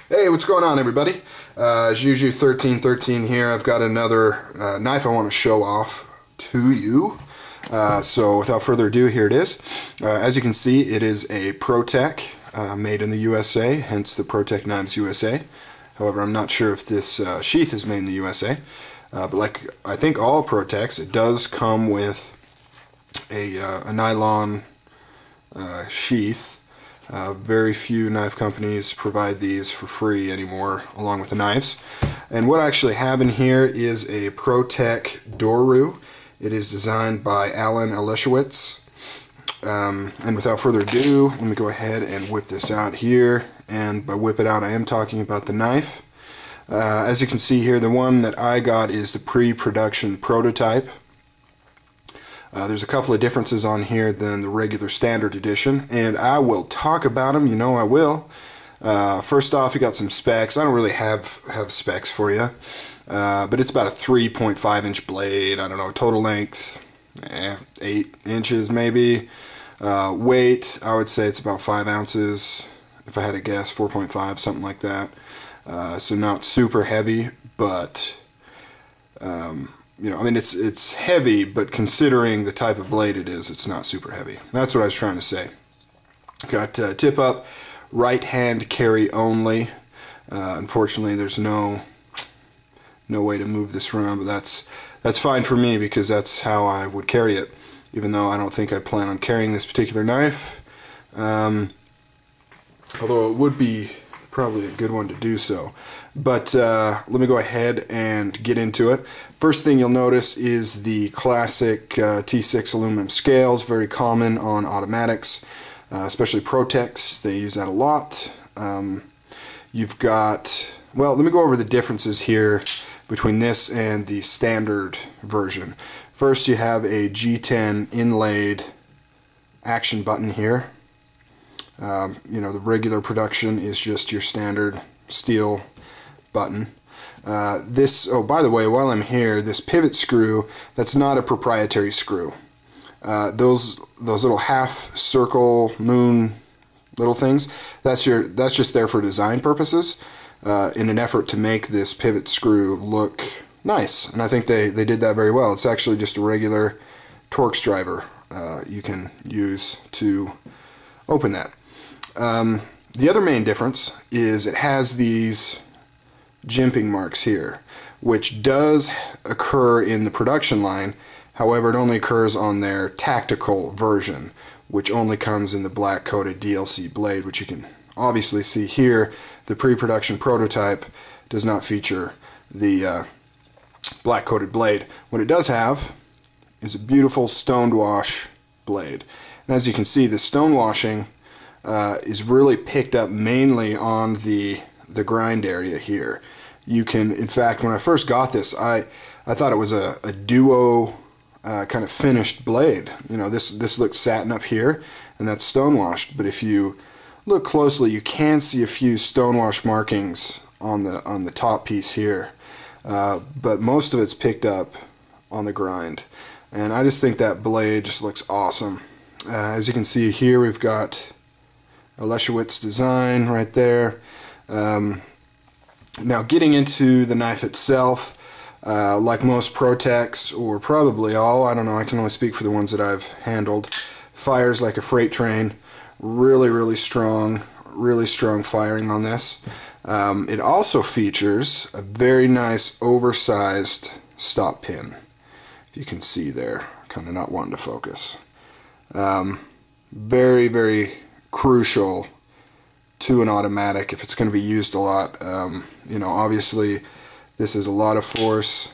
Hey, what's going on, everybody? Juju 1313 here. I've got another knife I want to show off to you. So without further ado, here it is. As you can see, it is a Protech made in the USA, hence the Protech Knives USA. However, I'm not sure if this sheath is made in the USA. But like I think all Protechs, it does come with a nylon sheath. Very few knife companies provide these for free anymore, along with the knives. And what I actually have in here is a Protech Doru. It is designed by Allen Elishewitz. And without further ado, let me go ahead and whip this out here. And by whip it out, I am talking about the knife. As you can see here, the one that I got is the pre-production prototype. There's a couple of differences on here than the regular standard edition, and I will talk about them. You know I will. First off, you got some specs. I don't really have specs for you, but it's about a 3.5 inch blade. I don't know, total length 8 inches maybe. Weight, I would say it's about 5 ounces. If I had to guess, 4.5, something like that. So not super heavy, but you know, I mean, it's heavy, but considering the type of blade it is, it's not super heavy. That's what I was trying to say. Got tip up, right hand carry only. Unfortunately, there's no way to move this around, but that's fine for me because that's how I would carry it. Even though I don't think I plan on carrying this particular knife, although it would be probably a good one to do so. But let me go ahead and get into it. First thing you'll notice is the classic T6 aluminum scales, very common on automatics, especially Protechs. They use that a lot. You've got, well, let me go over the differences here between this and the standard version. First, you have a G10 inlaid action button here. You know, the regular production is just your standard steel button. Oh, by the way, while I'm here, this pivot screw, that's not a proprietary screw. Those little half circle moon little things, that's just there for design purposes, in an effort to make this pivot screw look nice. And I think they did that very well. It's actually just a regular Torx driver you can use to open that. The other main difference is it has these jimping marks here, which does occur in the production line. However, it only occurs on their tactical version, which only comes in the black coated DLC blade, which you can obviously see here. The pre-production prototype does not feature the black coated blade. What it does have is a beautiful stoned wash blade. And as you can see, the stone washing is really picked up mainly on the grind area here. You can, in fact, when I first got this, I thought it was a duo kind of finished blade. You know, this looks satin up here, and that's stonewashed. But if you look closely, you can see a few stonewash markings on the top piece here. But most of it's picked up on the grind, and I just think that blade just looks awesome. As you can see here, we've got Elishewitz design right there. Now getting into the knife itself, like most Protechs, or probably all, I don't know, I can only speak for the ones that I've handled, fires like a freight train. Really strong firing on this. It also features a very nice oversized stop pin. If you can see there, kind of not wanting to focus. Very crucial to an automatic if it's going to be used a lot. You know, obviously this is a lot of force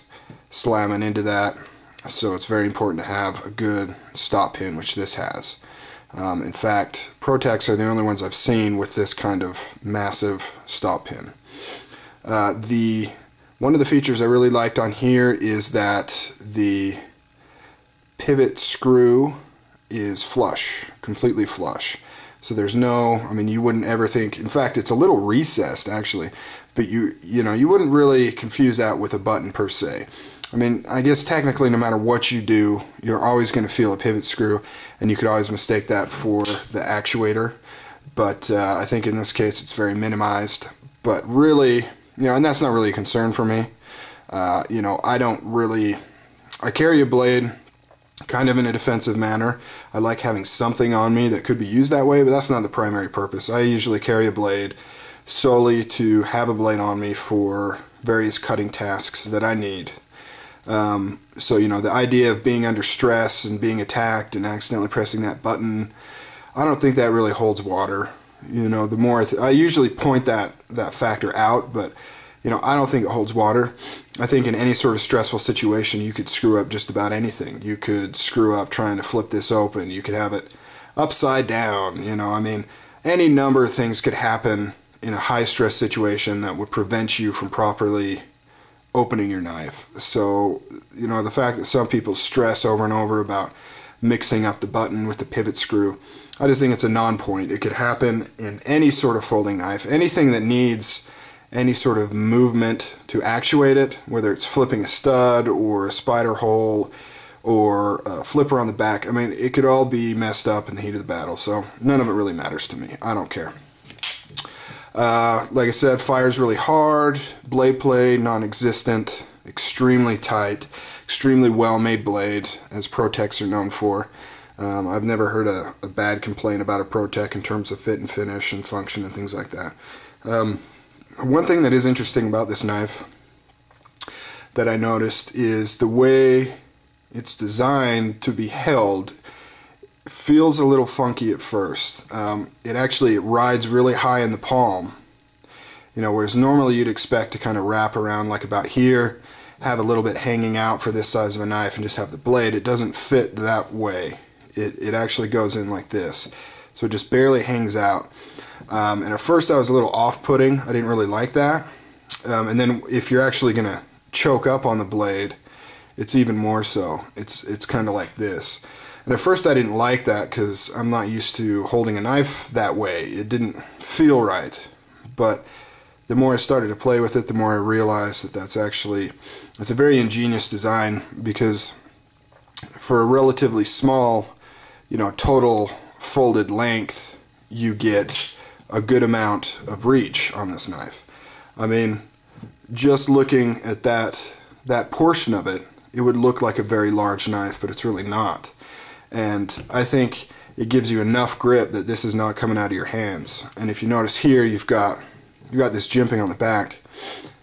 slamming into that, so it's very important to have a good stop pin, which this has. In fact, Protechs are the only ones I've seen with this kind of massive stop pin. One of the features I really liked on here is that the pivot screw is flush, completely flush. So there's no, I mean, you wouldn't ever think, in fact, it's a little recessed actually, but you know, you wouldn't really confuse that with a button per se. I mean, I guess technically no matter what you do, you're always going to feel a pivot screw, and you could always mistake that for the actuator. But I think in this case it's very minimized. but really, and that's not really a concern for me. I carry a blade kind of in a defensive manner. I like having something on me that could be used that way, but that's not the primary purpose. I usually carry a blade solely to have a blade on me for various cutting tasks that I need. So the idea of being under stress and being attacked and accidentally pressing that button, I don't think that really holds water. The more I usually point that factor out, but I don't think it holds water. I think in any sort of stressful situation, you could screw up just about anything. You could screw up trying to flip this open. You could have it upside down. Any number of things could happen in a high stress situation that would prevent you from properly opening your knife. So, the fact that some people stress over and over about mixing up the button with the pivot screw, I just think it's a non-point. It could happen in any sort of folding knife. Anything that needs any sort of movement to actuate it, whether it's flipping a stud or a spider hole or a flipper on the back, it could all be messed up in the heat of the battle. So none of it really matters to me. I don't care. Like I said, fires really hard, blade play non-existent, extremely tight, extremely well-made blade, as Protechs are known for. I've never heard a bad complaint about a Protech in terms of fit and finish and function and things like that. One thing that is interesting about this knife that I noticed is the way it's designed to be held feels a little funky at first. It rides really high in the palm, whereas normally you'd expect to kind of wrap around like about here, have a little bit hanging out for this size of a knife and just have the blade. It doesn't fit that way. It actually goes in like this, so it just barely hangs out. And at first I was a little off-putting. I didn't really like that. And then if you're actually going to choke up on the blade, it's even more so. It's kind of like this. And at first I didn't like that because I'm not used to holding a knife that way. It didn't feel right. But the more I started to play with it, the more I realized that it's a very ingenious design, because for a relatively small, total folded length, you get a good amount of reach on this knife. Just looking at that portion of it, it would look like a very large knife, but it's really not. And I think it gives you enough grip that this is not coming out of your hands. And if you notice here, you've got this jimping on the back,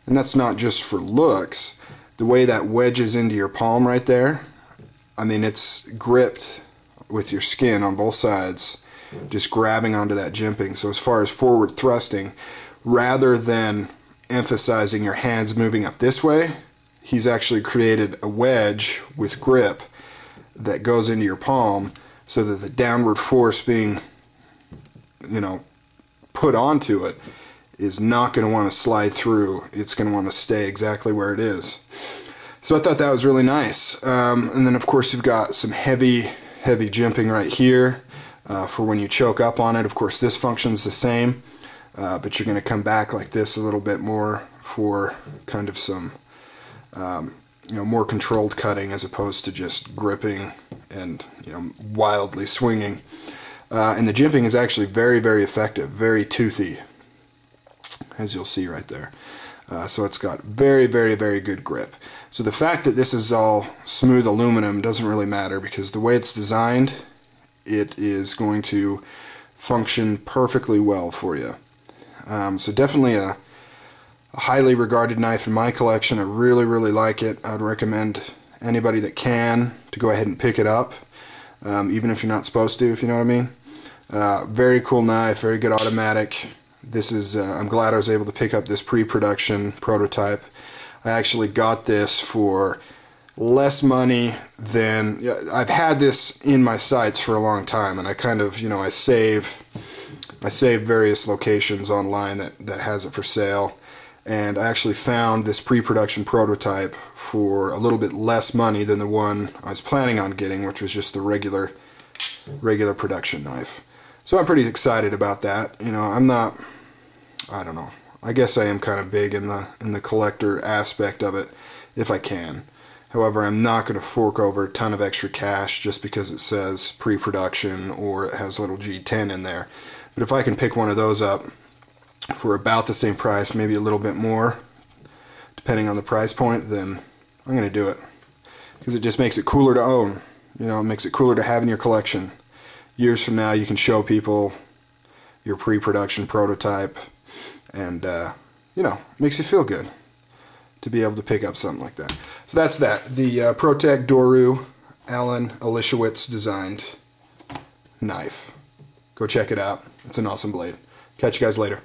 and that's not just for looks. The way that wedges into your palm right there, it's gripped with your skin on both sides, just grabbing onto that jimping. So as far as forward thrusting, rather than emphasizing your hands moving up this way, he's actually created a wedge with grip that goes into your palm, so that the downward force being put onto it is not going to want to slide through. It's going to want to stay exactly where it is. So I thought that was really nice. And then of course you've got some heavy jimping right here for when you choke up on it. Of course this functions the same, but you're going to come back like this a little bit more for kind of some more controlled cutting, as opposed to just gripping and wildly swinging. And the jimping is actually very, very effective, very toothy, as you'll see right there. So it's got very, very, very good grip. So the fact that this is all smooth aluminum doesn't really matter, because the way it's designed, it is going to function perfectly well for you. So definitely a highly regarded knife in my collection. I really, really like it. I would recommend anybody that can to go ahead and pick it up, even if you're not supposed to, if you know what I mean. Very cool knife, very good automatic. This is, I'm glad I was able to pick up this pre-production prototype. I actually got this for less money than, I've had this in my sights for a long time, and I kind of, I save various locations online that has it for sale. And I actually found this pre-production prototype for a little bit less money than the one I was planning on getting, which was just the regular production knife. So I'm pretty excited about that. I'm not, I don't know, I guess I am kind of big in the collector aspect of it, if I can. However, I'm not going to fork over a ton of extra cash just because it says pre-production or it has a little G10 in there. But if I can pick one of those up for about the same price, maybe a little bit more, depending on the price point, then I'm going to do it. Because it just makes it cooler to own. You know, it makes it cooler to have in your collection. Years from now, you can show people your pre-production prototype, and you know, makes you feel good to be able to pick up something like that. So that's that. The Protech Doru Allen Elishewitz designed knife. Go check it out. It's an awesome blade. Catch you guys later.